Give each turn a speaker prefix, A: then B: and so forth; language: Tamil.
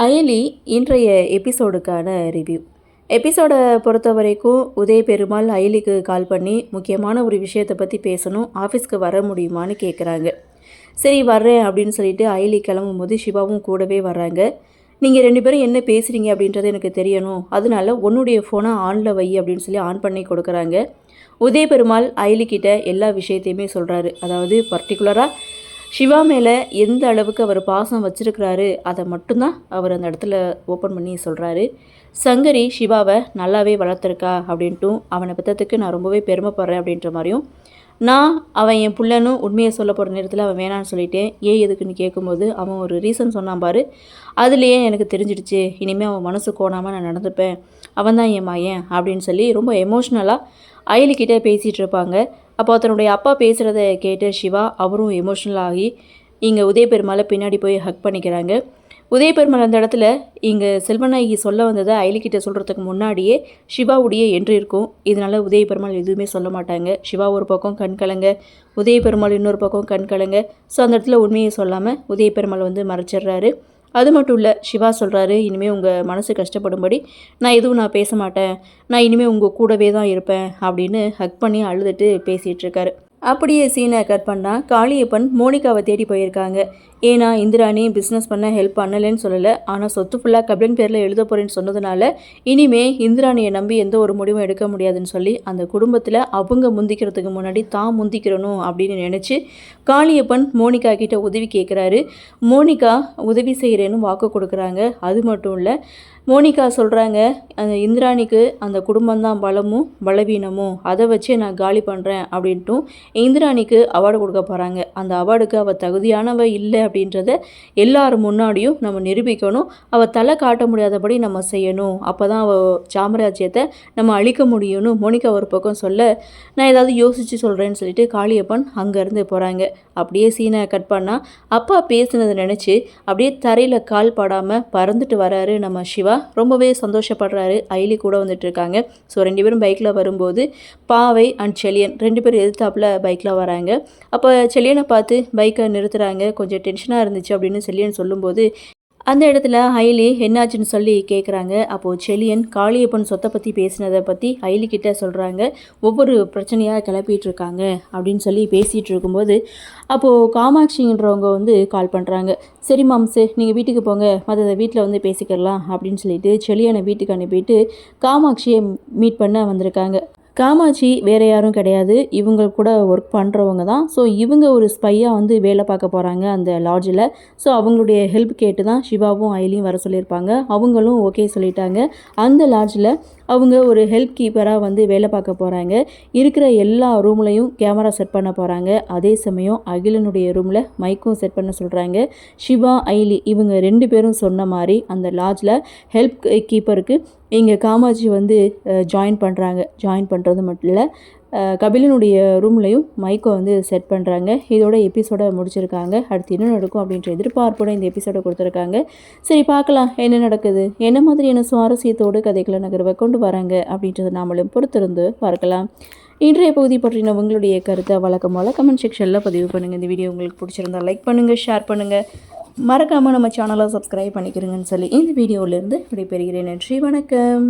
A: அயலி இன்றைய எபிசோடுக்கான ரிவ்யூ. எபிசோடை பொறுத்த வரைக்கும் உதய பெருமாள் அயலிக்கு கால் பண்ணி முக்கியமான ஒரு விஷயத்தை பற்றி பேசணும், ஆஃபீஸ்க்கு வர முடியுமான்னு கேட்குறாங்க. சரி வர்றேன் அப்படின்னு சொல்லிட்டு அயலி கிளம்பும்போது சிவாவும் கூடவே வர்றாங்க. நீங்கள் 2 பேரும் என்ன பேசுகிறீங்க அப்படின்றது எனக்கு தெரியணும், அதனால உன்னுடைய ஃபோனை ஆனில் வை அப்படின்னு சொல்லி ஆன் பண்ணி கொடுக்குறாங்க. உதய பெருமாள் அயலிக்கிட்ட எல்லா விஷயத்தையுமே சொல்கிறாரு. அதாவது பர்டிகுலராக சிவா மேலே எந்த அளவுக்கு அவர் பாசம் வச்சுருக்கிறாரு அதை மட்டும்தான் அவர் அந்த இடத்துல ஓப்பன் பண்ணி சொல்கிறாரு. சங்கரி சிவாவை நல்லாவே வளர்த்துருக்கா அப்படின்ட்டும், அவனை பெற்றதுக்கு நான் ரொம்பவே பெருமைப்படுறேன் அப்படின்ற மாதிரியும், நான் அவன் என் பிள்ளைன்னு உண்மையை சொல்ல போகிற நேரத்தில் அவன் வேணான்னு சொல்லிட்டேன், ஏன் எதுக்குன்னு கேட்கும்போது அவன் ஒரு ரீசன் சொன்னான் பாரு, அதுலேயே எனக்கு தெரிஞ்சிடுச்சு, இனிமேல் அவன் மனசு கோணாமல் நான் நடந்துப்பேன், அவன் தான் என் மயன் அப்படின்னு சொல்லி ரொம்ப எமோஷ்னலாக அயலிக்கிட்டே பேசிகிட்டு இருப்பாங்க. அப்போ தன்னுடைய அப்பா பேசுகிறத கேட்டு சிவா அவரும் எமோஷ்னல் ஆகி இங்கே உதய பெருமாளை பின்னாடி போய் ஹக் பண்ணிக்கிறாங்க. உதய பெருமாள் அந்த இடத்துல இங்கே செல்வநாயகி சொல்ல வந்ததை அயலிக்கிட்ட சொல்கிறதுக்கு முன்னாடியே சிவாவுடைய என்ட்ரி இருக்கும். இதனால் உதய பெருமாள் எதுவுமே சொல்ல மாட்டாங்க. சிவா ஒரு பக்கம் கண் கலங்க, உதய பெருமாள் இன்னொரு பக்கம் கண் கலங்க. ஸோ அந்த இடத்துல உண்மையை சொல்லாமல் உதய பெருமாள் மறைச்சிடுறாரு. அது மட்டும் இல்லை, சிவா சொல்கிறாரு, இனிமேல் உங்கள் மனசு கஷ்டப்படும்படி நான் பேச மாட்டேன், நான் இனிமேல் உங்கள் கூடவே தான் இருப்பேன் அப்படின்னு ஹக் பண்ணி அழுதுட்டு பேசிகிட்டு இருக்காரு. அப்படியே சீனை கட் பண்ணால் காளியப்பன் மோனிகாவை தேடி போயிருக்காங்க. ஏன்னா இந்திராணி பிஸ்னஸ் பண்ண ஹெல்ப் பண்ணலைன்னு சொல்லலை, ஆனால் சொத்து ஃபுல்லாக கபிலன் பேரில் எழுத போகிறேன்னு சொன்னதுனால இனிமே இந்திராணியை நம்பி எந்த ஒரு முடிவும் எடுக்க முடியாதுன்னு சொல்லி அந்த குடும்பத்தில் அவங்க முந்திக்கிறதுக்கு முன்னாடி தான் முந்திக்கிறணும் அப்படின்னு நினச்சி காளியப்பன் மோனிகா கிட்ட உதவி கேட்குறாரு. மோனிகா உதவி செய்கிறேன்னு வாக்கு கொடுக்குறாங்க. அது மட்டும் இல்லை, மோனிகா சொல்கிறாங்க, அந்த இந்திராணிக்கு அந்த குடும்பம்தான் பலமும் பலவீனமும், அதை வச்சே நான் காலி பண்ணுறேன் அப்படின்ட்டும் இந்திராணிக்கு அவார்டு கொடுக்க போகிறாங்க. அந்த அவார்டுக்கு அவள் தகுதியானவ இல்லை அப்படின்றத எல்லார் முன்னாடியும் நம்ம நிரூபிக்கணும், அவள் தலை காட்ட முடியாதபடி நம்ம செய்யணும், அப்போ தான் அவள் சாம்ராஜ்யத்தை நம்ம அழிக்க முடியும்னு மோனிகா ஒரு பக்கம் சொல்ல, நான் ஏதாவது யோசித்து சொல்கிறேன்னு சொல்லிட்டு காளியப்பன் அங்கேருந்து போகிறாங்க. அப்படியே சீனை கட் பண்ணால் அப்பா பேசுனதை நினச்சி அப்படியே தரையில் கால் படாமல் பறந்துட்டு வராரு நம்ம சிவா. ரொம்பவே சந்தோஷப்படுறாரு. அயலி கூட வந்துட்டுருக்காங்க. ஸோ 2 பேரும் பைக்கில் வரும்போது பாவை அண்ட் செலியன் 2 பேரும் எதிர்த்தாப்பில் பைக்கில் வராங்க. அப்போ செலியனை பார்த்து பைக்கை நிறுத்துகிறாங்க. கொஞ்சம் டென்ஷனாக இருந்துச்சு அப்படின்னு செலியன் சொல்லும்போது அந்த இடத்துல அயலி என்னாச்சுன்னு சொல்லி கேட்குறாங்க. அப்போது செலியன் காளியப்பன் சொத்தை பற்றி பேசினதை பற்றி அயலிக்கிட்ட சொல்கிறாங்க. ஒவ்வொரு பிரச்சனையாக கிளப்பிகிட்ருக்காங்க அப்படின்னு சொல்லி பேசிகிட்டு இருக்கும்போது அப்போது காமாட்சின்றவங்க கால் பண்ணுறாங்க. சரி மாம்சு, நீங்கள் வீட்டுக்கு போங்க, மற்ற வீட்டில் பேசிக்கலாம் அப்படின்னு சொல்லிட்டு செலியனை வீட்டுக்கு அனுப்பிட்டு காமாட்சியை மீட் பண்ண வந்திருக்காங்க. காமாட்சி வேறு யாரும் கிடையாது, இவங்க கூட ஒர்க் பண்ணுறவங்க தான். ஸோ இவங்க ஒரு ஸ்பையாக வேலை பார்க்க போகிறாங்க அந்த லாட்ஜில். ஸோ அவங்களுடைய ஹெல்ப் கேட்டு தான் சிவாவும் அயலியும் வர சொல்லியிருப்பாங்க. அவங்களும் ஓகே சொல்லிட்டாங்க. அந்த லாட்ஜில் அவங்க ஒரு ஹெல்ப் கீப்பராக வேலை பார்க்க போகிறாங்க. இருக்கிற எல்லா ரூம்லையும் கேமரா செட் பண்ண போகிறாங்க. அதே சமயம் அகிலனுடைய ரூமில் மைக்கும் செட் பண்ண சொல்கிறாங்க. சிவா அயலி இவங்க 2 பேரும் சொன்ன மாதிரி அந்த லாட்ஜில் ஹெல்ப் கீப்பருக்கு இங்கே காமாட்சி ஜாயின் பண்ணுறாங்க. ஜாயின் பண்ணுறது மட்டும் இல்லை, கபிலனுடைய ரூம்லையும் மைக்கை செட் பண்ணுறாங்க. இதோட எபிசோடை முடிச்சிருக்காங்க. அடுத்து என்ன நடக்கும் அப்படின்ற எதிர்பார்ப்போட இந்த எபிசோடை கொடுத்துருக்காங்க. சரி பார்க்கலாம் என்ன நடக்குது, என்ன மாதிரியான சுவாரஸ்யத்தோடு கதைகளை நகர்வை கொண்டு வராங்க அப்படின்றத நாமளும் பொறுத்திருந்து பார்க்கலாம். இன்றைய பகுதி பற்றின உங்களுடைய கருத்தை வழக்கம் போல் கமெண்ட் செக்ஷனில் பதிவு பண்ணுங்கள். இந்த வீடியோ உங்களுக்கு பிடிச்சிருந்தால் லைக் பண்ணுங்கள், ஷேர் பண்ணுங்கள், மறக்காமல் நம்ம சேனலை சப்ஸ்கிரைப் பண்ணிக்கிறீங்கன்னு சொல்லி இந்த வீடியோவிலேருந்து விடைபெறுகிறேன். நன்றி, வணக்கம்.